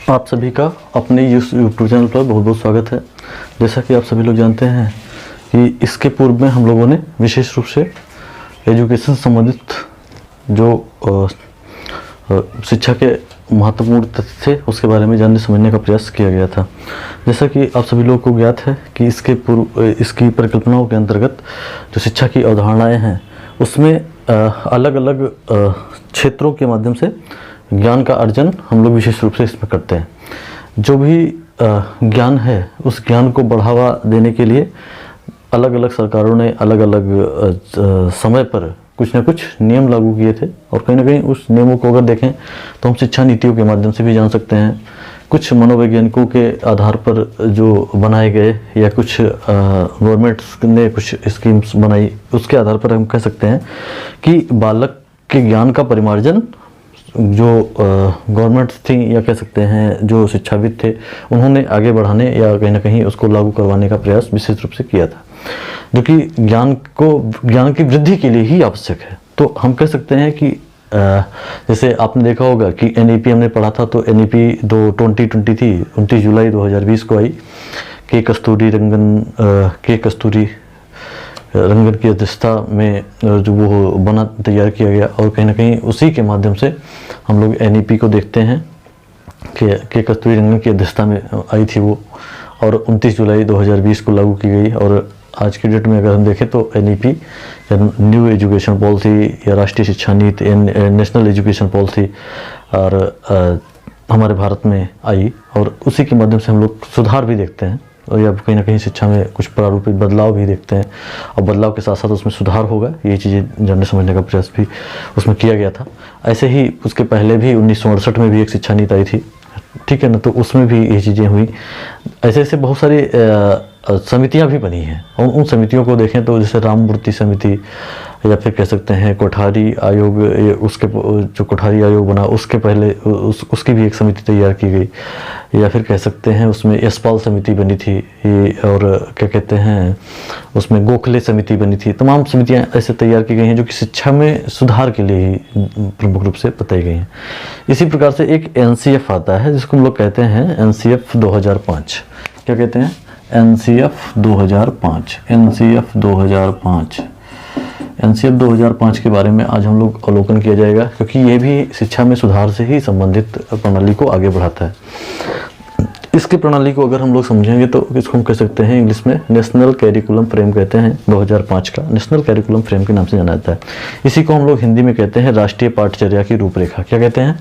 आप सभी का अपने इस यूट्यूब चैनल पर बहुत बहुत स्वागत है। जैसा कि आप सभी लोग जानते हैं कि इसके पूर्व में हम लोगों ने विशेष रूप से एजुकेशन संबंधित जो शिक्षा के महत्वपूर्ण तथ्य थे उसके बारे में जानने समझने का प्रयास किया गया था। जैसा कि आप सभी लोगों को ज्ञात है कि इसके पूर्व इसकी परिकल्पनाओं के अंतर्गत जो शिक्षा की अवधारणाएँ हैं उसमें अलग अलग क्षेत्रों के माध्यम से ज्ञान का अर्जन हम लोग विशेष रूप से इसमें करते हैं। जो भी ज्ञान है उस ज्ञान को बढ़ावा देने के लिए अलग अलग सरकारों ने अलग अलग समय पर कुछ ना कुछ नियम लागू किए थे और कहीं ना कहीं उस नियमों को अगर देखें तो हम शिक्षा नीतियों के माध्यम से भी जान सकते हैं। कुछ मनोवैज्ञानिकों के आधार पर जो बनाए गए या कुछ गवर्नमेंट्स ने कुछ स्कीम्स बनाई उसके आधार पर हम कह सकते हैं कि बालक के ज्ञान का परिमार्जन जो गवर्नमेंट थी या कह सकते हैं जो शिक्षाविद थे उन्होंने आगे बढ़ाने या कहीं ना कहीं उसको लागू करवाने का प्रयास विशेष रूप से किया था, जो कि ज्ञान की वृद्धि के लिए ही आवश्यक है। तो हम कह सकते हैं कि जैसे आपने देखा होगा कि NEP हमने पढ़ा था, तो NEP 2020 थी, 29 जुलाई 2020 को आई। के कस्तूरी रंगन की अध्यक्षता में जो वो बना तैयार किया गया और कहीं ना कहीं उसी के माध्यम से हम लोग NEP को देखते हैं कि कस्तूरी रंगन की अध्यक्षता में आई थी वो, और 29 जुलाई 2020 को लागू की गई। और आज की डेट में अगर हम देखें तो NEP या न्यू एजुकेशन पॉलिसी या राष्ट्रीय शिक्षा नीति नेशनल एजुकेशन पॉलिसी और हमारे भारत में आई और उसी के माध्यम से हम लोग सुधार भी देखते हैं और या कहीं ना कहीं शिक्षा में कुछ प्रारूपिक बदलाव भी देखते हैं और बदलाव के साथ साथ उसमें सुधार होगा, ये चीज़ें जानने समझने का प्रयास भी उसमें किया गया था। ऐसे ही उसके पहले भी 1968 में भी एक शिक्षा नीति आई थी, ठीक है ना, तो उसमें भी ये चीज़ें हुई। ऐसे ऐसे बहुत सारी समितियां भी बनी हैं और उन समितियों को देखें तो जैसे राममूर्ति समिति या फिर कह सकते हैं कोठारी आयोग, उसके जो कोठारी आयोग बना उसके पहले उसकी भी एक समिति तैयार की गई, या फिर कह सकते हैं उसमें यशपाल समिति बनी थी और क्या कहते हैं उसमें गोखले समिति बनी थी। तमाम समितियां ऐसे तैयार की गई हैं जो कि शिक्षा में सुधार के लिए ही प्रमुख रूप से बताई गई हैं। इसी प्रकार से एक NCF आता है जिसको हम लोग कहते हैं NCF 2005। क्या कहते हैं? NCF 2005 के बारे में आज हम लोग अवलोकन किया जाएगा, क्योंकि ये भी शिक्षा में सुधार से ही संबंधित प्रणाली को आगे बढ़ाता है। इसकी प्रणाली को अगर हम लोग समझेंगे तो इसको हम कह सकते हैं इंग्लिश में नेशनल कैरिकुलम फ्रेम कहते हैं। 2005 का नेशनल कैरिकुलम फ्रेम के नाम से जाना जाता है। इसी को हम लोग हिंदी में कहते हैं राष्ट्रीय पाठचर्या की रूपरेखा। क्या कहते हैं?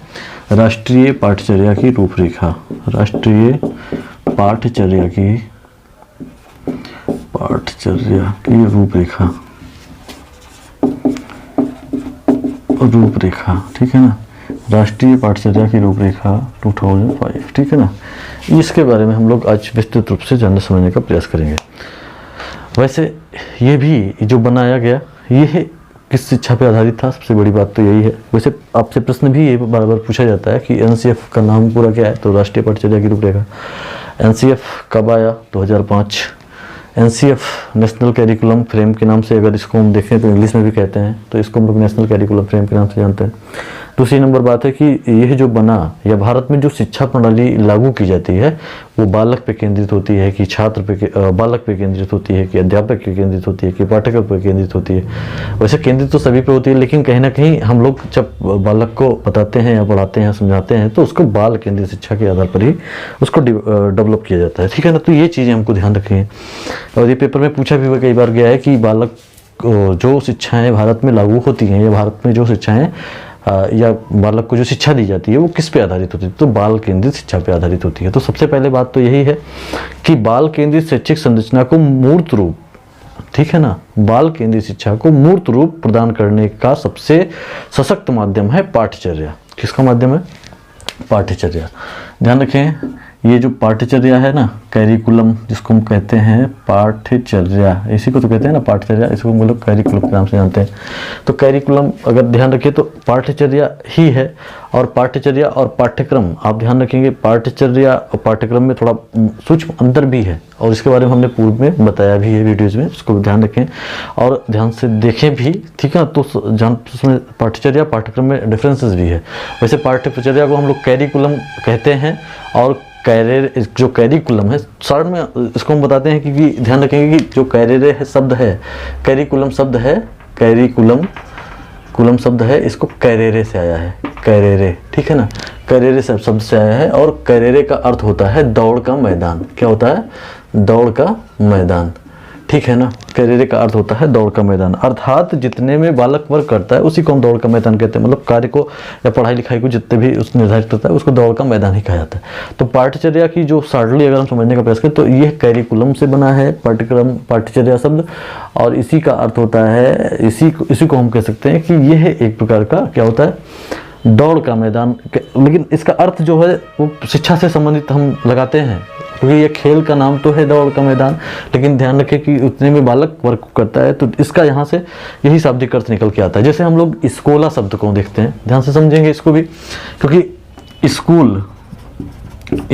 राष्ट्रीय पाठचर्या की रूपरेखा। राष्ट्रीय पाठचर्या की रूपरेखा, ठीक है ना, राष्ट्रीय पाठचर्या की रूपरेखा 2005, ठीक है ना। इसके बारे में हम लोग आज विस्तृत रूप से जानने समझने का प्रयास करेंगे। वैसे ये भी जो बनाया गया ये किस शिक्षा पे आधारित था, सबसे बड़ी बात तो यही है। वैसे आपसे प्रश्न भी ये बार बार पूछा जाता है कि NCF का नाम पूरा क्या है, तो राष्ट्रीय पाठचर्या की रूपरेखा। NCF कब आया? 2005। NCF नेशनल कैरिकुलम फ्रेम के नाम से अगर इसको हम देखें तो इंग्लिश में भी कहते हैं, तो इसको हम लोग नेशनल कैरिकुलम फ्रेम के नाम से जानते हैं। दूसरी नंबर बात है कि यह जो बना या भारत में जो शिक्षा प्रणाली लागू की जाती है वो बालक पे केंद्रित होती है कि बालक पे केंद्रित होती है कि अध्यापक पे केंद्रित होती है कि पाठक पे केंद्रित होती है। वैसे केंद्रित तो सभी पे होती है, लेकिन कहीं ना कहीं हम लोग जब बालक को बताते हैं या पढ़ाते हैं समझाते हैं तो उसको बाल केंद्रित शिक्षा के आधार पर ही उसको डेवलप किया जाता है, ठीक है ना। तो ये चीज़ें हमको ध्यान रखें। और ये पेपर में पूछा भी कई बार गया है कि बालक जो शिक्षाएँ भारत में लागू होती हैं या भारत में जो शिक्षाएँ या बालक को जो शिक्षा दी जाती है वो किस पे आधारित होती है, तो बाल केंद्रित शिक्षा पे आधारित होती है। तो सबसे पहले बात तो यही है कि बाल केंद्रित शैक्षिक संरचना को मूर्त रूप, ठीक है ना, बाल केंद्रित शिक्षा को मूर्त रूप प्रदान करने का सबसे सशक्त माध्यम है पाठचर्या। किसका माध्यम है? पाठचर्या। ध्यान रखें ये जो पाठ्यचर्या है ना, कैरिकुलम जिसको हम कहते हैं पाठ्यचर्या, इसी को तो कहते हैं ना पाठ्यचर्या, इसको हम लोग कैरिकुलम के नाम से जानते हैं। तो कैरिकुलम अगर ध्यान रखिए तो पाठ्यचर्या ही है, और पाठ्यचर्या और पाठ्यक्रम आप ध्यान रखेंगे, पाठ्यचर्या और पाठ्यक्रम में थोड़ा सूक्ष्म अंतर भी है, और इसके बारे में हमने पूर्व में बताया भी है वीडियोज़ में, इसको ध्यान रखें और ध्यान से देखें भी, ठीक है। तो उसमें पाठ्यचर्या पाठ्यक्रम में डिफरेंसेस भी है। वैसे पाठ्यचर्या को हम लोग कैरिकुलम कहते हैं, और जो कैरिकुलम है शॉर्ट में इसको हम बताते हैं, क्योंकि ध्यान रखेंगे कि जो कैरेरे है शब्द है, कैरिकुलम शब्द है, कुलम शब्द है, इसको कैरेरे से आया है, कैरेरे, ठीक है ना, कैरेरे शब्द से आया है। और कैरेरे का अर्थ होता है दौड़ का मैदान। क्या होता है? दौड़ का मैदान, ठीक है ना। कैरेरे का अर्थ होता है दौड़ का मैदान, अर्थात जितने में बालक वर्क करता है उसी को हम दौड़ का मैदान कहते हैं। मतलब कार्य को या पढ़ाई लिखाई को जितने भी उस निर्धारित करता है उसको दौड़ का मैदान ही कहा जाता है। तो पाठ्यचर्या की जो शार्टली अगर हम समझने का प्रयास करें तो यह कैरिकुलम से बना है पाठ्यक्रम, पाठ्यचर्या शब्द, और इसी का अर्थ होता है, इसी को हम कह सकते हैं कि यह एक प्रकार का क्या होता है, दौड़ का मैदान। लेकिन इसका अर्थ जो है वो शिक्षा से संबंधित हम लगाते हैं, क्योंकि ये खेल का नाम तो है दौड़ का मैदान, लेकिन ध्यान रखें कि उतने में बालक वर्क करता है, तो इसका यहाँ से यही शाब्दिक अर्थ निकल के आता है। जैसे हम लोग स्कूला शब्द को देखते हैं, ध्यान से समझेंगे इसको भी, क्योंकि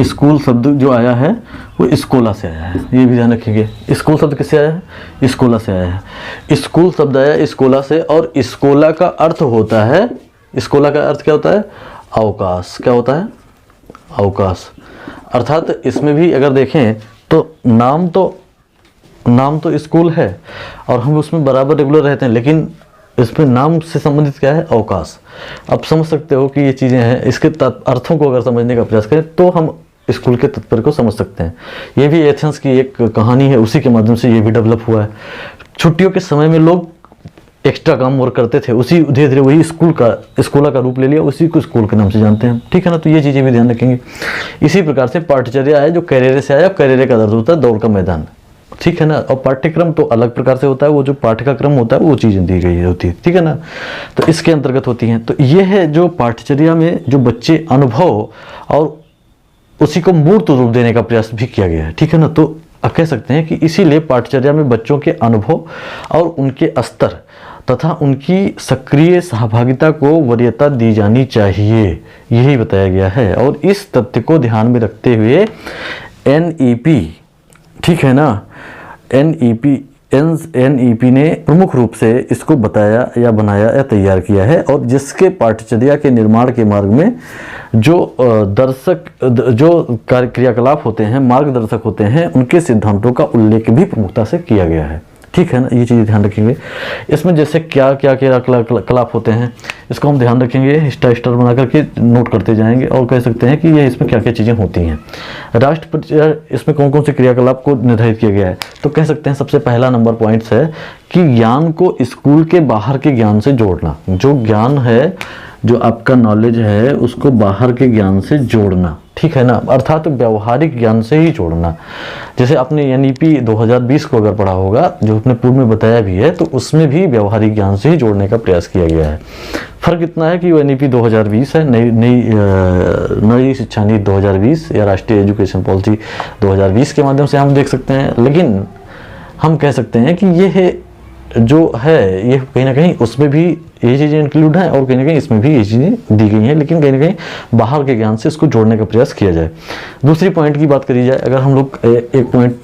स्कूल शब्द जो आया है वो स्कूला से आया है, ये भी ध्यान रखेंगे। स्कूल शब्द किससे आया है? स्कूला से आया है। स्कूल शब्द आया स्कूला से, और स्कूला का अर्थ होता है, स्कूला का अर्थ क्या होता है? अवकाश। क्या होता है? अवकाश। अर्थात इसमें भी अगर देखें तो नाम तो स्कूल है और हम उसमें बराबर रेगुलर रहते हैं, लेकिन इसमें नाम से संबंधित क्या है? अवकाश। आप समझ सकते हो कि ये चीज़ें हैं, इसके अर्थों को अगर समझने का प्रयास करें तो हम स्कूल के तात्पर्य को समझ सकते हैं। ये भी एथेंस की एक कहानी है, उसी के माध्यम से ये भी डेवलप हुआ है। छुट्टियों के समय में लोग एक्स्ट्रा काम वर्क करते थे, उसी धीरे धीरे वही स्कूला का रूप ले लिया, उसी को स्कूल के नाम से जानते हैं, ठीक है ना। तो ये चीज़ें भी ध्यान रखेंगे। इसी प्रकार से पाठ्यचर्या है जो कैरेरे से आया, कैरेरे का अर्थ होता है दौड़ का मैदान, ठीक है ना। और पाठ्यक्रम तो अलग प्रकार से होता है, वो जो पाठ्य का क्रम होता है वो चीज़ें दी गई होती है, ठीक है ना। तो इसके अंतर्गत होती हैं। तो ये है जो पाठ्यचर्या में जो बच्चे अनुभव और उसी को मूर्त रूप देने का प्रयास भी किया गया है, ठीक है ना। तो कह सकते हैं कि इसीलिए पाठ्यचर्या में बच्चों के अनुभव और उनके स्तर तथा उनकी सक्रिय सहभागिता को वरीयता दी जानी चाहिए, यही बताया गया है। और इस तथ्य को ध्यान में रखते हुए NEP, ठीक है ना, NEP ने प्रमुख रूप से इसको बताया या बनाया या तैयार किया है, और जिसके पाठ्यचर्या के निर्माण के मार्ग में जो क्रियाकलाप होते हैं, मार्गदर्शक होते हैं, उनके सिद्धांतों का उल्लेख भी प्रमुखता से किया गया है, ठीक है ना। ये चीज़ ध्यान रखेंगे। इसमें जैसे क्या क्या क्रियाकलाप होते हैं इसको हम ध्यान रखेंगे, स्टार बना करके नोट करते जाएंगे, और कह सकते हैं कि ये इसमें क्या क्या चीज़ें होती हैं। इसमें कौन कौन से क्रियाकलाप को निर्धारित किया गया है, तो कह सकते हैं सबसे पहला नंबर पॉइंट्स है कि ज्ञान को स्कूल के बाहर के ज्ञान से जोड़ना। जो ज्ञान है, जो आपका नॉलेज है, उसको बाहर के ज्ञान से जोड़ना, ठीक है ना, अर्थात व्यवहारिक ज्ञान से ही जोड़ना। जैसे आपने NEP 2020 को अगर पढ़ा होगा, जो आपने पूर्व में बताया भी है, तो उसमें भी व्यवहारिक ज्ञान से ही जोड़ने का प्रयास किया गया है। फर्क इतना है कि वो NEP 2020 है, नई शिक्षा नीति 2020 या राष्ट्रीय एजुकेशन पॉलिसी 2020 के माध्यम से हम देख सकते हैं। लेकिन हम कह सकते हैं कि ये जो है ये कहीं ना कहीं उसमें भी ये चीज़ें इंक्लूड हैं, और कहीं ना कहीं इसमें भी ये चीज़ें दी गई हैं, लेकिन कहीं ना कहीं बाहर के ज्ञान से इसको जोड़ने का प्रयास किया जाए। दूसरी पॉइंट की बात करी जाए, अगर हम लोग एक पॉइंट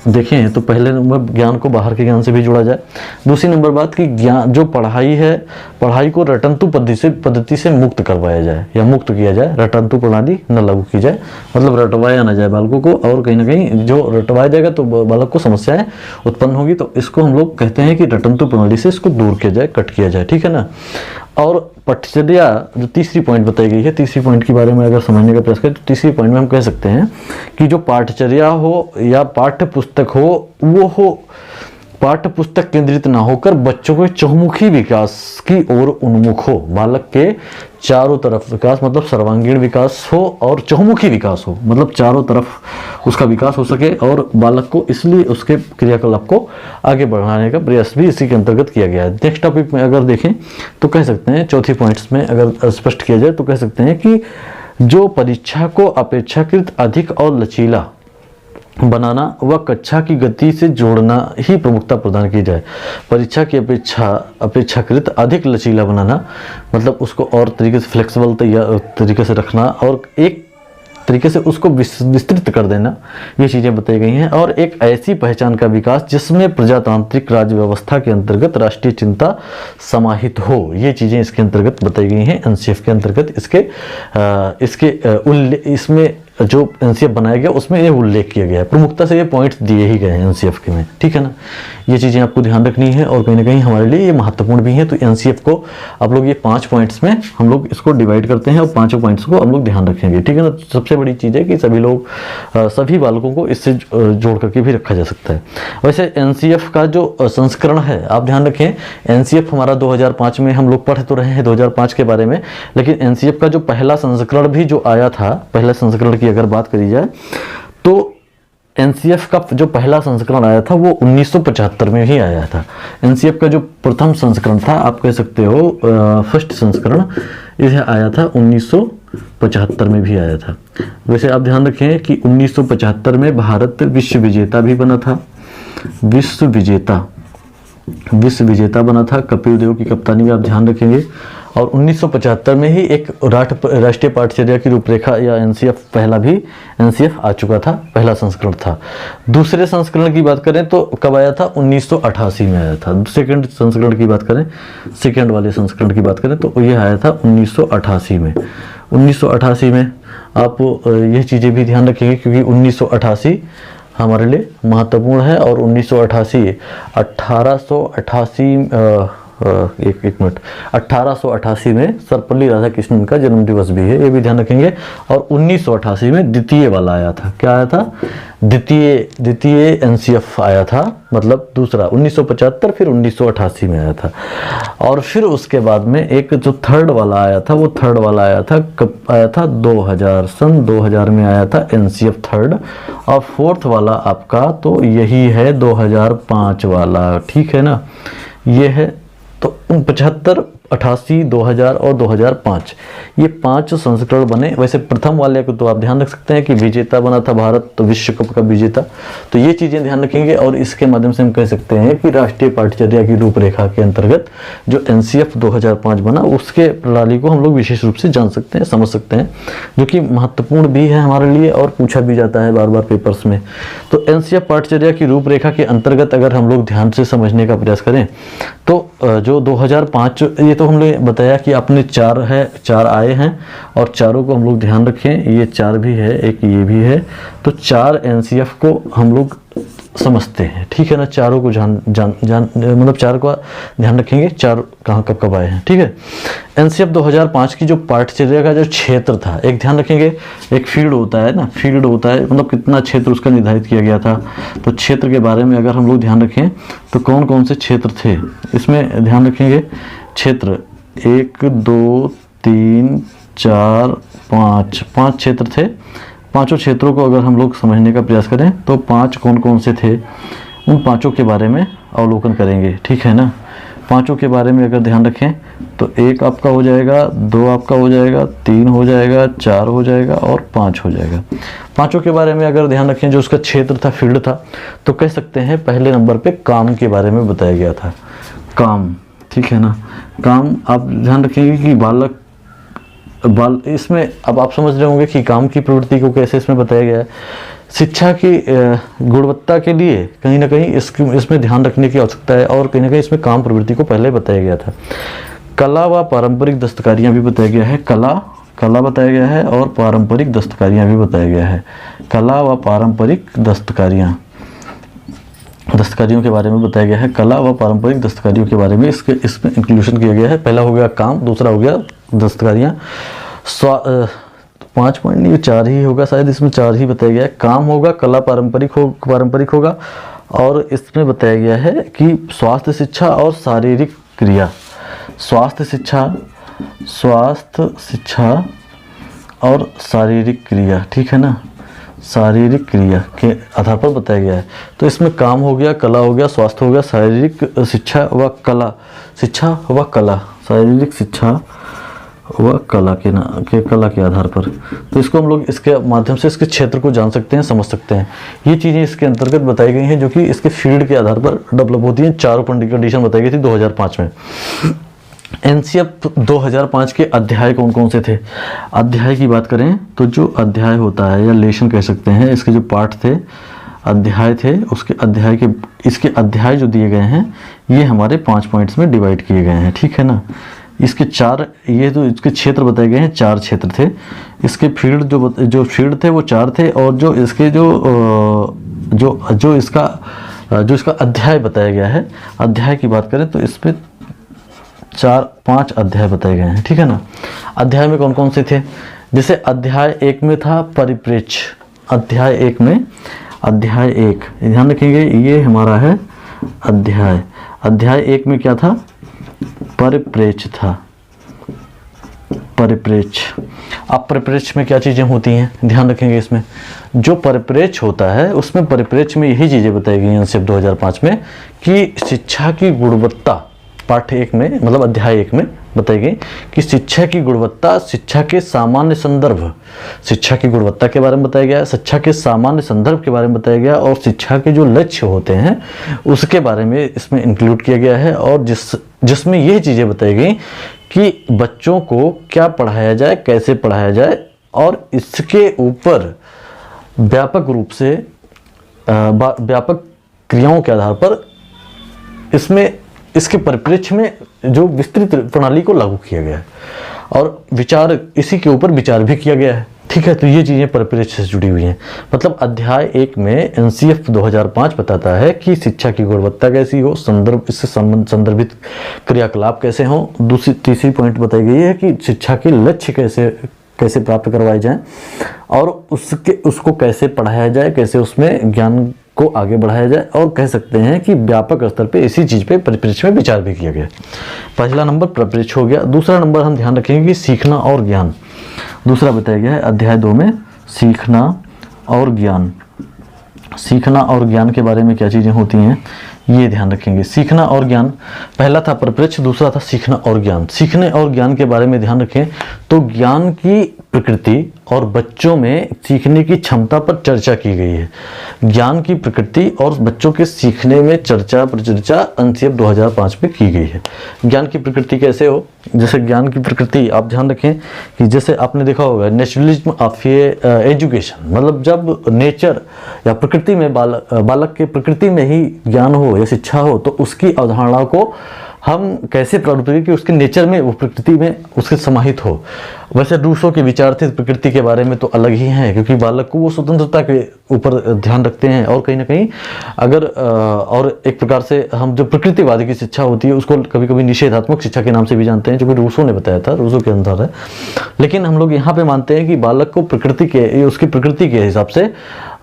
देखें तो पहले नंबर ज्ञान को बाहर के ज्ञान से भी जोड़ा जाए। दूसरी नंबर बात कि ज्ञान जो पढ़ाई है, पढ़ाई को रटंतु पद्धति से मुक्त करवाया जाए या मुक्त किया जाए, रटंतु प्रणाली न लागू की जाए, मतलब रटवाया ना जाए बालकों को, और कहीं ना कहीं जो रटवाया जाएगा तो बालक को समस्याएं उत्पन्न होगी। तो इसको हम लोग कहते हैं कि रटंतु प्रणाली से इसको दूर किया जाए, कट किया जाए, ठीक है ना। और पाठ्यचर्या जो तीसरी पॉइंट बताई गई है, तीसरी पॉइंट के बारे में अगर समझने का प्रयास करें तो तीसरी पॉइंट में हम कह सकते हैं कि जो पाठ्यचर्या हो या पाठ्य पुस्तक हो, वो हो पाठ्य पुस्तक केंद्रित ना होकर बच्चों के चहुमुखी विकास की ओर उन्मुख हो। बालक के चारों तरफ विकास, मतलब सर्वांगीण विकास हो, और चहुमुखी विकास हो, मतलब चारों तरफ उसका विकास हो सके, और बालक को इसलिए उसके क्रियाकलाप को आगे बढ़ाने का प्रयास भी इसी के अंतर्गत किया गया है। नेक्स्ट टॉपिक में अगर देखें तो कह सकते हैं, चौथी पॉइंट्स में अगर स्पष्ट किया जाए तो कह सकते हैं कि जो परीक्षा को अपेक्षाकृत अधिक और लचीला बनाना व कक्षा की गति से जोड़ना ही प्रमुखता प्रदान की जाए। परीक्षा की अपेक्षाकृत अधिक लचीला बनाना मतलब उसको और तरीके से फ्लेक्सिबल तरीके से रखना और एक तरीके से उसको विस्तृत कर देना, ये चीज़ें बताई गई हैं। और एक ऐसी पहचान का विकास जिसमें प्रजातांत्रिक राज्य व्यवस्था के अंतर्गत राष्ट्रीय चिंता समाहित हो, ये चीज़ें इसके अंतर्गत बताई गई हैं। एनसीएफ के अंतर्गत इसमें जो एनसीएफ बनाया गया उसमें ये उल्लेख किया गया है, प्रमुखता से ये पॉइंट्स दिए ही गए हैं एनसीएफ के में, ठीक है ना। ये चीज़ें आपको ध्यान रखनी है और कहीं ना कहीं हमारे लिए ये महत्वपूर्ण भी है। तो एनसीएफ को आप लोग ये 5 पॉइंट्स में हम लोग इसको डिवाइड करते हैं और 5 पॉइंट्स को हम लोग ध्यान रखेंगे, ठीक है ना। सबसे बड़ी चीज़ है कि सभी बालकों को इससे जोड़ करके भी रखा जा सकता है। वैसे एनसीएफ का जो संस्करण है आप ध्यान रखें, एनसीएफ हमारा 2005 में हम लोग पढ़ तो रहे हैं 2005 के बारे में, लेकिन एनसीएफ का जो पहला संस्करण भी जो आया था, पहले संस्करण की अगर बात करी जाए तो एनसीएफ का जो पहला संस्करण आया था वो 1975 में ही आया था। एनसीएफ का जो प्रथम संस्करण था आप कह सकते हो फर्स्ट संस्करण, यह आया था 1975 में भी आया था। वैसे आप ध्यान रखें कि 1975 में भारत विश्व विजेता भी बना था, विश्व विजेता बना था, कपिल देव की कप्तानी में आप ध्यान रखेंगे। और 1975 में ही एक राष्ट्रीय पाठचर्या की रूपरेखा या एनसीएफ पहला भी एनसीएफ आ चुका था, पहला संस्करण था। दूसरे संस्करण की बात करें तो कब आया था, 1988 में आया था। सेकंड संस्करण की बात करें, सेकंड वाले संस्करण की बात करें तो ये आया था 1988 में। 1988 में आप ये चीज़ें भी ध्यान रखेंगे क्योंकि 1988 हमारे लिए महत्वपूर्ण है। और 1888 में सर्वपल्ली राधाकृष्णन का जन्म दिवस भी है, ये भी ध्यान रखेंगे। और 1988 में द्वितीय वाला आया था, क्या आया था, द्वितीय एनसीएफ आया था, मतलब दूसरा 1975 फिर 1988 में आया था। और फिर उसके बाद में एक जो थर्ड वाला आया था, वो थर्ड वाला आया था कब आया था, 2000 में आया था एनसीएफ थर्ड। और फोर्थ वाला आपका तो यही है 2005 वाला, ठीक है ना। ये है तो 75, 88, 2000 और 2005 ये 5 संस्करण बने। वैसे प्रथम वाले को तो आप ध्यान रख सकते हैं कि विजेता बना था भारत, तो विश्व कप का विजेता, तो ये चीज़ें ध्यान रखेंगे। और इसके माध्यम से हम कह सकते हैं कि राष्ट्रीय पाठचर्या की रूपरेखा के अंतर्गत जो एनसीएफ 2005 बना उसके प्रणाली को हम लोग विशेष रूप से जान सकते हैं, समझ सकते हैं, जो कि महत्वपूर्ण भी है हमारे लिए और पूछा भी जाता है बार बार पेपर्स में। तो एनसीएफ पाठचर्या की रूपरेखा के अंतर्गत अगर हम लोग ध्यान से समझने का प्रयास करें तो जो 2005 ये तो हमने बताया कि अपने 4 आए हैं और चारों को हम लोग ध्यान रखें, ये 4 भी है, एक ये भी है, तो 4 एनसीएफ को हम लोग समझते हैं, ठीक है ना। चारों को मतलब 4 का ध्यान रखेंगे, 4 कहाँ कब आए हैं, ठीक है। एनसीएफ 2005 की जो पाठचर्या का जो क्षेत्र था, एक ध्यान रखेंगे, एक फील्ड होता है ना, फील्ड होता है मतलब कितना क्षेत्र उसका निर्धारित किया गया था। तो क्षेत्र के बारे में अगर हम लोग ध्यान रखें तो कौन कौन से क्षेत्र थे इसमें ध्यान रखेंगे। क्षेत्र 1, 2, 3, 4, 5 क्षेत्र थे। 5 क्षेत्रों को अगर हम लोग समझने का प्रयास करें तो 5 कौन कौन से थे, उन 5 के बारे में अवलोकन करेंगे, ठीक है ना। 5 के बारे में अगर ध्यान रखें तो 1 आपका हो जाएगा, 2 आपका हो जाएगा, 3 हो जाएगा, 4 हो जाएगा और 5 हो जाएगा। 5 के बारे में अगर ध्यान रखें, जो उसका क्षेत्र था, फील्ड था, तो कह सकते हैं पहले नंबर पे काम के बारे में बताया गया था। काम, ठीक है ना। काम आप ध्यान रखेंगे कि इसमें अब आप समझ रहे होंगे कि काम की प्रवृत्ति को कैसे इसमें बताया गया है। शिक्षा की गुणवत्ता के लिए कहीं ना कहीं इसमें ध्यान रखने की आवश्यकता है और कहीं ना कहीं इसमें काम प्रवृत्ति को पहले बताया गया था। कला व पारंपरिक दस्तकारियाँ भी बताया गया है, कला बताया गया है और पारंपरिक दस्तकारियाँ भी बताया गया है। कला व पारंपरिक दस्तकारियों के बारे में बताया गया है। कला व पारंपरिक दस्तकारियों के बारे में इसमें इंक्लूशन किया गया है। पहला हो गया काम, दूसरा हो गया दस्तकारियाँ। 5 पॉइंट नहीं, 4 ही होगा शायद, इसमें 4 ही बताया गया है। काम होगा, कला पारंपरिक होगा और इसमें बताया गया है कि स्वास्थ्य शिक्षा और शारीरिक क्रिया, स्वास्थ्य शिक्षा और शारीरिक क्रिया, ठीक है ना, शारीरिक क्रिया के आधार पर बताया गया है। तो इसमें काम हो गया, कला हो गया, स्वास्थ्य हो गया, शारीरिक शिक्षा व कला, शारीरिक शिक्षा व कला के आधार पर। तो इसको हम लोग इसके माध्यम से इसके क्षेत्र को जान सकते हैं, समझ सकते हैं। ये चीज़ें इसके अंतर्गत बताई गई हैं जो कि इसके फील्ड के आधार पर डेवलप होती हैं। 4 कंडीशन बताई गई थी 2005 में। एनसीएफ 2005 के अध्याय कौन कौन से थे? अध्याय की बात करें तो जो अध्याय होता है या लेशन कह सकते हैं, इसके जो पार्ट थे, अध्याय थे, उसके अध्याय के इसके अध्याय जो दिए गए हैं ये हमारे 5 पॉइंट्स में डिवाइड किए गए हैं, ठीक है ना। इसके 4 ये तो इसके क्षेत्र बताए गए हैं, 4 क्षेत्र थे। इसके फील्ड जो फील्ड थे वो 4 थे, और जो इसके जो इसका अध्याय बताया गया है, अध्याय की बात करें तो इसमें 4-5 अध्याय बताए गए हैं, ठीक है ना। अध्याय में कौन कौन से थे? जैसे अध्याय 1 में था परिप्रेक्ष्य। अध्याय 1 में, अध्याय 1 ध्यान रखेंगे, ये हमारा है अध्याय। अध्याय 1 में क्या था? परिप्रेक्ष्य था, परिप्रेक्ष्य। अब परिप्रेक्ष्य में क्या चीज़ें होती हैं ध्यान रखेंगे। इसमें जो परिप्रेक्ष्य होता है उसमें परिप्रेक्ष्य में यही चीज़ें बताई गई हैं सिर्फ 2005 में कि शिक्षा की गुणवत्ता, पाठ 1 में मतलब अध्याय 1 में बताई गई कि शिक्षा की गुणवत्ता, शिक्षा के सामान्य संदर्भ, शिक्षा की गुणवत्ता के बारे में बताया गया, शिक्षा के सामान्य संदर्भ के बारे में बताया गया, और शिक्षा के जो लक्ष्य होते हैं उसके बारे में इसमें इंक्लूड किया गया है। और जिसमें यह चीज़ें बताई गई कि बच्चों को क्या पढ़ाया जाए, कैसे पढ़ाया जाए, और इसके ऊपर व्यापक रूप से व्यापक क्रियाओं के आधार पर इसमें इसके परिप्रेक्ष्य में जो विस्तृत प्रणाली को लागू किया गया है, और विचार इसी के ऊपर विचार भी किया गया है, ठीक है। तो ये चीज़ें परिप्रेक्ष्य से जुड़ी हुई हैं। मतलब अध्याय 1 में एनसीएफ 2005 बताता है कि शिक्षा की गुणवत्ता कैसी हो, संदर्भ, इससे संदर्भित क्रियाकलाप कैसे हो। तीसरी पॉइंट बताई गई है कि शिक्षा के लक्ष्य कैसे प्राप्त करवाए जाएं, और उसको कैसे पढ़ाया जाए, कैसे उसमें ज्ञान को आगे बढ़ाया जाए, और कह सकते हैं कि व्यापक स्तर पे इसी चीज़ पे परिप्रेक्ष्य में विचार भी किया गया। पहला नंबर परिप्रेक्ष्य हो गया। दूसरा नंबर हम ध्यान रखेंगे कि सीखना और ज्ञान। दूसरा बताया गया है अध्याय 2 में सीखना और ज्ञान। सीखना और ज्ञान के बारे में क्या चीज़ें होती हैं ये ध्यान रखेंगे। सीखना और ज्ञान, पहला था परिप्रेक्ष्य, दूसरा था सीखना और ज्ञान। सीखने और ज्ञान के बारे में ध्यान रखें तो ज्ञान की प्रकृति और बच्चों में सीखने की क्षमता पर चर्चा की गई है। ज्ञान की प्रकृति और बच्चों के सीखने में परिचर्चा एनसीएफ 2005 में की गई है। ज्ञान की प्रकृति कैसे हो? जैसे ज्ञान की प्रकृति आप ध्यान रखें कि जैसे आपने देखा होगा नेचुरलिज्म ऑफ एजुकेशन, मतलब जब नेचर या प्रकृति में बालक के प्रकृति में ही ज्ञान हो या शिक्षा हो तो उसकी अवधारणा को हम कैसे प्राप्त करें कि उसके नेचर में, वो प्रकृति में उसके समाहित हो। वैसे रूसो के विचार थे प्रकृति के बारे में तो अलग ही हैं, क्योंकि बालक को वो स्वतंत्रता के ऊपर ध्यान रखते हैं, और कहीं ना कहीं अगर और एक प्रकार से हम जो प्रकृतिवादी की शिक्षा होती है उसको कभी कभी निषेधात्मक शिक्षा के नाम से भी जानते हैं, जो कि रूसो ने बताया था, रूसो के अनुसार है। लेकिन हम लोग यहाँ पे मानते हैं कि बालक को उसकी प्रकृति के हिसाब से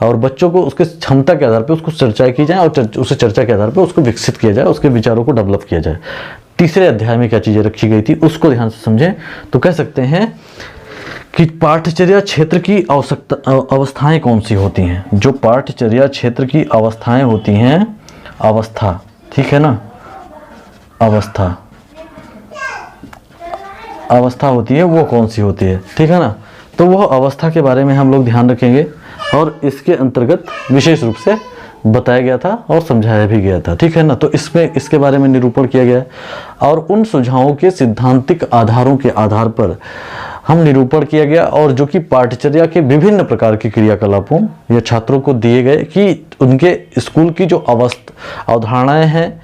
और बच्चों को उसके क्षमता के आधार पर उसको चर्चा की जाए, और उस चर्चा के आधार पर उसको विकसित किया जाए, उसके विचारों को डेवलप किया जाए। तीसरे अध्याय में क्या चीजें रखी गई थी उसको ध्यान से समझें तो कह सकते हैं कि पाठचर्या क्षेत्र की अवस्थाएं कौन सी होती हैं। जो पाठचर्या क्षेत्र की अवस्थाएं होती हैं, अवस्था, ठीक है ना, अवस्था होती है वो कौन सी होती है, ठीक है ना। तो वह अवस्था के बारे में हम लोग ध्यान रखेंगे, और इसके अंतर्गत विशेष रूप से बताया गया था और समझाया भी गया था, ठीक है ना। तो इसमें इसके बारे में निरूपण किया गया, और उन सुझावों के सिद्धांतिक आधारों के आधार पर हम निरूपण किया गया, और जो कि पाठचर्या के विभिन्न प्रकार के क्रियाकलापों या छात्रों को दिए गए कि उनके स्कूल की जो अवधारणाएं हैं,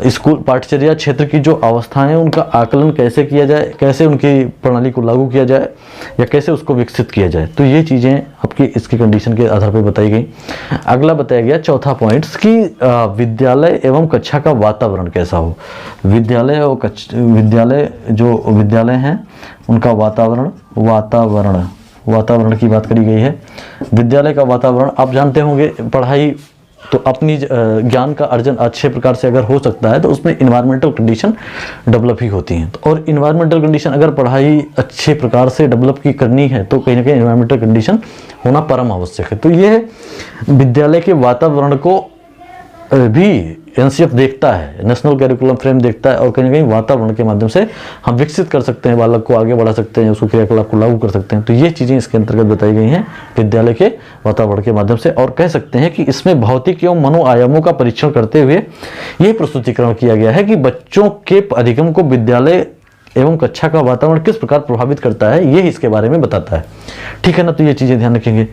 स्कूल पाठचर्या क्षेत्र की जो अवस्थाएं हैं, उनका आकलन कैसे किया जाए, कैसे उनकी प्रणाली को लागू किया जाए, या कैसे उसको विकसित किया जाए। तो ये चीज़ें आपकी इसकी कंडीशन के आधार पर बताई गई। अगला बताया गया चौथा पॉइंट्स कि विद्यालय एवं कक्षा का वातावरण कैसा हो। विद्यालय हैं उनका वातावरण की बात करी गई है। विद्यालय का वातावरण आप जानते होंगे, पढ़ाई तो अपनी ज्ञान का अर्जन अच्छे प्रकार से अगर हो सकता है तो उसमें इन्वायरमेंटल कंडीशन डेवलप ही होती हैं। और इन्वायरमेंटल कंडीशन अगर पढ़ाई अच्छे प्रकार से डेवलप की करनी है तो कहीं ना कहीं इन्वायरमेंटल कंडीशन होना परम आवश्यक है। तो ये विद्यालय के वातावरण को भी एनसीएफ देखता है, नेशनल कैरिकुलम फ्रेम देखता है, और कहीं ना कहीं वातावरण के माध्यम से हम विकसित कर सकते हैं, बालक को आगे बढ़ा सकते हैं, उसको क्रियाकलाप को लागू कर सकते हैं। तो ये चीज़ें इसके अंतर्गत बताई गई हैं विद्यालय के वातावरण के माध्यम से। और कह सकते हैं कि इसमें भौतिक एवं मनो आयामों का परीक्षण करते हुए ये प्रस्तुतिकरण किया गया है कि बच्चों के अधिगम को विद्यालय एवं कक्षा का वातावरण किस प्रकार प्रभावित करता है, ये इसके बारे में बताता है। ठीक है ना, तो ये चीजें ध्यान रखेंगे।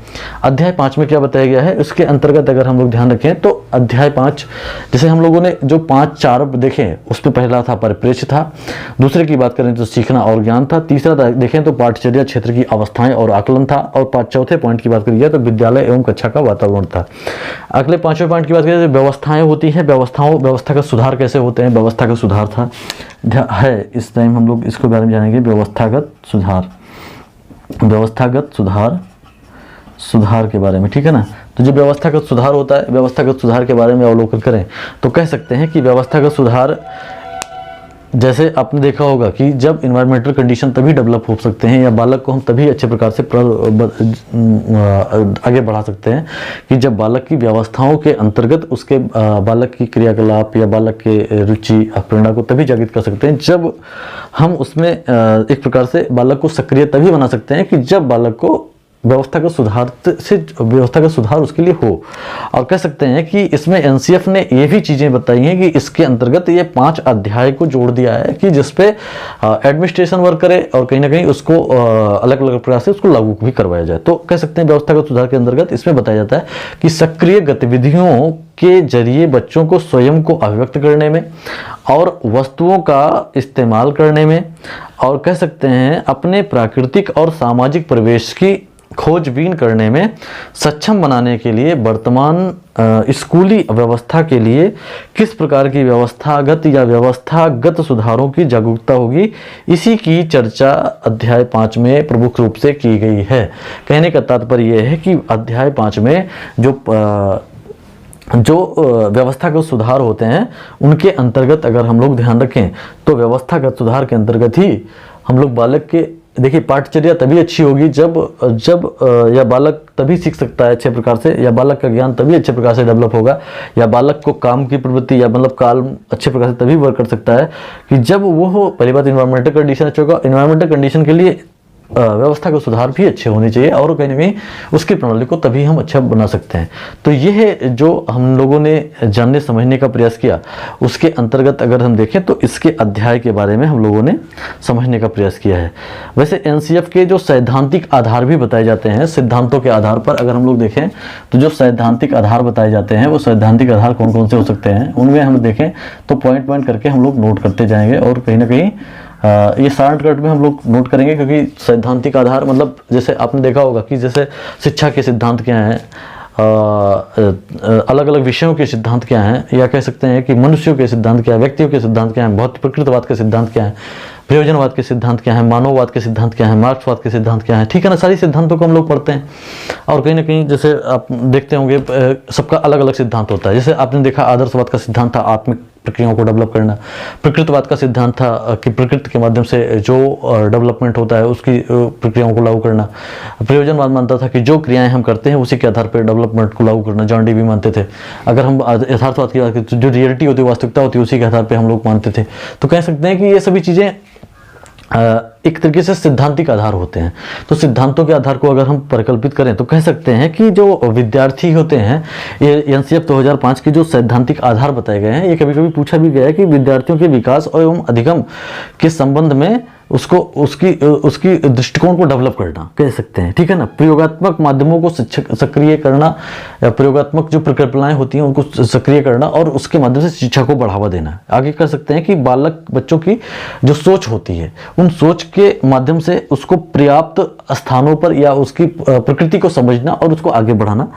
अध्याय 5 में क्या बताया गया है, उसके अंतर्गत अगर हम लोग ध्यान रखें तो अध्याय 5, जैसे हम लोगों ने जो 5-4 देखे, उसमें पहला था परिप्रेक्ष्य था, दूसरे की बात करें तो सीखना और ज्ञान था, तीसरा देखें तो पाठचर्या क्षेत्र की अवस्थाएं और आकलन था, और चौथे पॉइंट की बात करिए तो विद्यालय एवं कक्षा का वातावरण था। अगले 5वें पॉइंट की बात करें तो व्यवस्थाएं होती हैं, व्यवस्था का सुधार कैसे होते हैं, व्यवस्था का सुधार था है। इस टाइम हम लोग इसके बारे में जानेंगे, व्यवस्थागत सुधार के बारे में। ठीक है ना, तो जो व्यवस्थागत सुधार होता है, व्यवस्थागत सुधार के बारे में अवलोकन करें तो कह सकते हैं कि व्यवस्थागत सुधार, जैसे आपने देखा होगा कि जब इन्वायरमेंटल कंडीशन तभी डेवलप हो सकते हैं, या बालक को हम तभी अच्छे प्रकार से आगे बढ़ा सकते हैं कि जब बालक की व्यवस्थाओं के अंतर्गत उसके बालक की क्रियाकलाप या बालक के रुचि प्रेरणा को तभी जागृत कर सकते हैं, जब हम उसमें एक प्रकार से बालक को सक्रिय तभी बना सकते हैं कि जब बालक को व्यवस्था का सुधार उसके लिए हो। और कह सकते हैं कि इसमें एनसीएफ ने ये भी चीज़ें बताई हैं कि इसके अंतर्गत ये 5 अध्याय को जोड़ दिया है कि जिसपे एडमिनिस्ट्रेशन वर्क करे और कहीं ना कहीं उसको अलग अलग प्रकार से उसको लागू भी करवाया जाए। तो कह सकते हैं व्यवस्थागत सुधार के अंतर्गत इसमें बताया जाता है कि सक्रिय गतिविधियों के जरिए बच्चों को स्वयं को अभिव्यक्त करने में और वस्तुओं का इस्तेमाल करने में, और कह सकते हैं अपने प्राकृतिक और सामाजिक परिवेश की खोजबीन करने में सक्षम बनाने के लिए वर्तमान स्कूली व्यवस्था के लिए किस प्रकार की व्यवस्थागत सुधारों की जागरूकता होगी, इसी की चर्चा अध्याय 5 में प्रमुख रूप से की गई है। कहने का तात्पर्य यह है कि अध्याय 5 में जो व्यवस्थागत सुधार होते हैं उनके अंतर्गत अगर हम लोग ध्यान रखें तो व्यवस्थागत सुधार के अंतर्गत ही हम लोग बालक के, देखिए पाठचर्या तभी अच्छी होगी जब या बालक तभी सीख सकता है अच्छे प्रकार से, या बालक का ज्ञान तभी अच्छे प्रकार से डेवलप होगा, या बालक को काम की प्रवृत्ति या मतलब काल अच्छे प्रकार से तभी वर्क कर सकता है कि जब वो हो। पहली बात इन्वायरमेंटल कंडीशन अच्छा होगा, इन्वायरमेंटल कंडीशन के लिए व्यवस्था का सुधार भी अच्छे होने चाहिए, और कहीं ना कहीं उसकी प्रणाली को तभी हम अच्छा बना सकते हैं। तो ये है जो हम लोगों ने जानने समझने का प्रयास किया, उसके अंतर्गत अगर हम देखें तो इसके अध्याय के बारे में हम लोगों ने समझने का प्रयास किया है। वैसे एनसीएफ के जो सैद्धांतिक आधार भी बताए जाते हैं, सिद्धांतों के आधार पर अगर हम लोग देखें तो जो सैद्धांतिक आधार बताए जाते हैं वो सैद्धांतिक आधार कौन कौन से हो सकते हैं, उनमें हम देखें तो पॉइंट करके हम लोग नोट करते जाएंगे, और कहीं ना कहीं ये शॉर्टकट में हम लोग नोट करेंगे, क्योंकि सैद्धांतिक आधार मतलब जैसे आपने देखा होगा कि जैसे शिक्षा के सिद्धांत क्या हैं, अलग अलग विषयों के सिद्धांत क्या हैं, या कह सकते हैं कि मनुष्यों के सिद्धांत क्या है, व्यक्तियों के सिद्धांत क्या हैं, भौतिक प्रकृतिवाद के सिद्धांत क्या है, प्रयोजनवाद के सिद्धांत क्या है, मानववाद के सिद्धांत क्या है, मार्क्सवाद के सिद्धांत क्या है। ठीक है ना, सारी सिद्धांतों को हम लोग पढ़ते हैं, और कहीं ना कहीं जैसे आप देखते होंगे सबका अलग अलग सिद्धांत होता है। जैसे आपने देखा आदर्शवाद का सिद्धांत था आत्मिक प्रक्रियाओं को डेवलप करना, प्रकृतिवाद का सिद्धांत था कि प्रकृति के माध्यम से जो डेवलपमेंट होता है उसकी प्रक्रियाओं को लागू करना, प्रयोजनवाद मानता था कि जो क्रियाएं हम करते हैं उसी के आधार पर डेवलपमेंट को लागू करना, जॉन डीवी मानते थे। अगर हम यथार्थवाद की बात करें तो जो रियलिटी होती है, वास्तविकता होती है, उसी के आधार पर हम लोग मानते थे। तो कह सकते हैं कि ये सभी चीज़ें एक तरीके से सिद्धांतिक आधार होते हैं। तो सिद्धांतों के आधार को अगर हम परिकल्पित करें तो कह सकते हैं कि जो विद्यार्थी होते हैं, ये एनसीएफ 2005 के जो सैद्धांतिक आधार बताए गए हैं, ये कभी कभी पूछा भी गया है कि विद्यार्थियों के विकास एवं अधिगम के संबंध में उसकी दृष्टिकोण को डेवलप करना कह सकते हैं। ठीक है ना, प्रयोगात्मक माध्यमों को सक्रिय करना, या प्रयोगात्मक जो परिकल्पनाएं होती हैं उनको सक्रिय करना, और उसके माध्यम से शिक्षा को बढ़ावा देना। आगे कह सकते हैं कि बच्चों की जो सोच होती है, उन सोच के माध्यम से उसको पर्याप्त स्थानों पर या उसकी प्रकृति को समझना और उसको आगे बढ़ाना।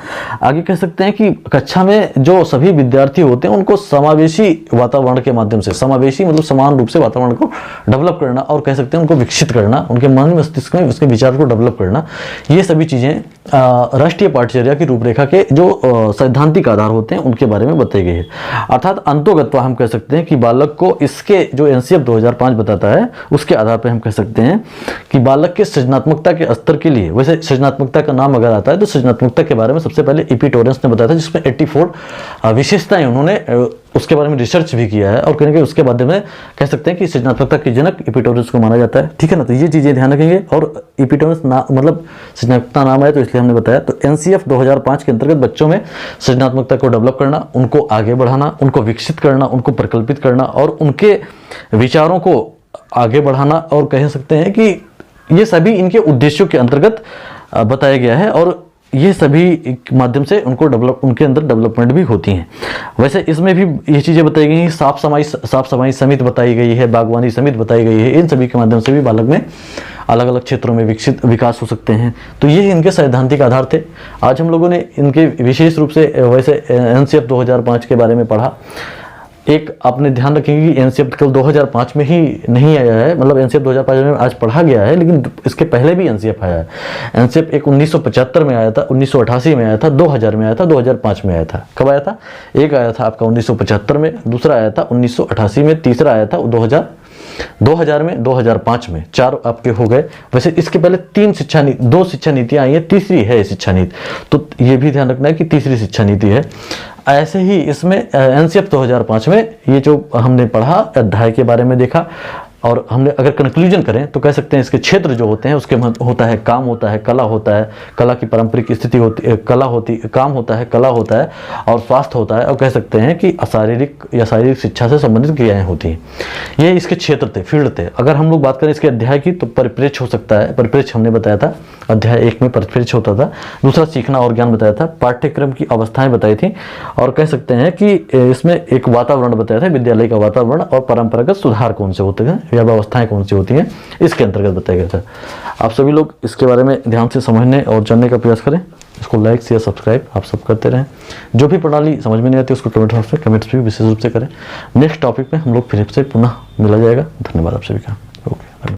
आगे कह सकते हैं कि कक्षा में जो सभी विद्यार्थी होते हैं उनको समावेशी वातावरण के माध्यम से, समावेशी मतलब समान रूप से वातावरण को डेवलप करना, और कह सकते हैं उनको विकसित करना, उनके मन मस्तिष्क में उसके विचार को डेवलप करना। ये सभी चीज़ें राष्ट्रीय पाठ्यचर्या की रूपरेखा के जो सैद्धांतिक आधार होते हैं उनके बारे में बताई गई है। अर्थात अंतोगत्वा हम कह सकते हैं कि बालक को इसके जो एनसीएफ 2005 बताता है उसके आधार पर हम कह सकते हैं कि बालक के सृजनात्मकता के स्तर के लिए, वैसे सृजनात्मकता का नाम अगर आता है तो सृजनात्मकता के बारे में सबसे पहले ईपी टोरेंस ने बताया था, जिसमें 84 विशेषताएं उन्होंने उसके बारे में रिसर्च भी किया है और कहीं ना कहीं उसके बारे में कह सकते हैं कि सृजनात्मकता के जनक ईपी टोरेंस को माना जाता है। ठीक है ना, तो ये चीज़ें ध्यान रखेंगे। और ईपी टोरेंस मतलब सृजनात्मकता नाम है तो इसलिए हमने बताया। तो एनसीएफ 2005 के अंतर्गत बच्चों में सृजनात्मकता को डेवलप करना, उनको आगे बढ़ाना, उनको विकसित करना, उनको प्रकल्पित करना और उनके विचारों को आगे बढ़ाना, और कह सकते हैं कि ये सभी इनके उद्देश्यों के अंतर्गत बताया गया है और ये सभी माध्यम से उनके अंदर डेवलपमेंट भी होती हैं। वैसे इसमें भी ये चीज़ें बताई गई हैं, साफ सफाई समिति बताई गई है, बागवानी समिति बताई गई है। इन सभी के माध्यम से भी बालक में अलग अलग क्षेत्रों में विकास हो सकते हैं। तो ये इनके सैद्धांतिक आधार थे। आज हम लोगों ने इनके विशेष रूप से वैसे एनसीएफ 2005 के बारे में पढ़ा। एक आपने ध्यान रखेंगे कि एनसीएफ केवल 2005 में ही नहीं आया है, मतलब एनसीएफ 2005 में आज पढ़ा गया है, लेकिन इसके पहले भी एनसीएफ आया है। एनसीएफ एक 1975 में आया था, 1988 में आया था, 2000 में आया था, 2005 में आया था। कब आया था? एक आया था आपका 1975 में, दूसरा आया था 1988 में, तीसरा आया था 2000 में, 2005 में। 4 आपके हो गए। वैसे इसके पहले 2 शिक्षा नीतियां आई है, तीसरी है शिक्षा नीति, तो ये भी ध्यान रखना है कि तीसरी शिक्षा नीति है। ऐसे ही इसमें एनसीएफ 2005 में ये जो हमने पढ़ा अध्याय के बारे में देखा, और हमने अगर कंक्लूजन करें तो कह सकते हैं इसके क्षेत्र जो होते हैं उसके होता है काम होता है, कला होता है, कला की पारंपरिक स्थिति होती है, काम होता है, कला होता है और स्वास्थ्य होता है, और कह सकते हैं कि शारीरिक शिक्षा से संबंधित क्रियाएं होती हैं। ये इसके क्षेत्र थे, फील्ड थे। अगर हम लोग बात करें इसके अध्याय की तो परिप्रेक्ष्य हो सकता है। परिप्रेक्ष्य हमने बताया था, अध्याय 1 में परिप्रेक्ष्य होता था। दूसरा सीखना और ज्ञान बताया था, पाठ्यक्रम की अवस्थाएं बताई थी, और कह सकते हैं कि इसमें एक वातावरण बताया था, विद्यालय का वातावरण, और परंपरागत सुधार कौन से होते हैं या व्यवस्थाएं कौन सी होती हैं इसके अंतर्गत बताया गया था। आप सभी लोग इसके बारे में ध्यान से समझने और जानने का प्रयास करें। इसको लाइक शेयर सब्सक्राइब आप सब करते रहें। जो भी प्रणाली समझ में नहीं आती उसको कमेंट्स भी विशेष रूप से करें। नेक्स्ट टॉपिक में हम लोग फिर से पुनः मिला जाएगा। धन्यवाद आप सभी का।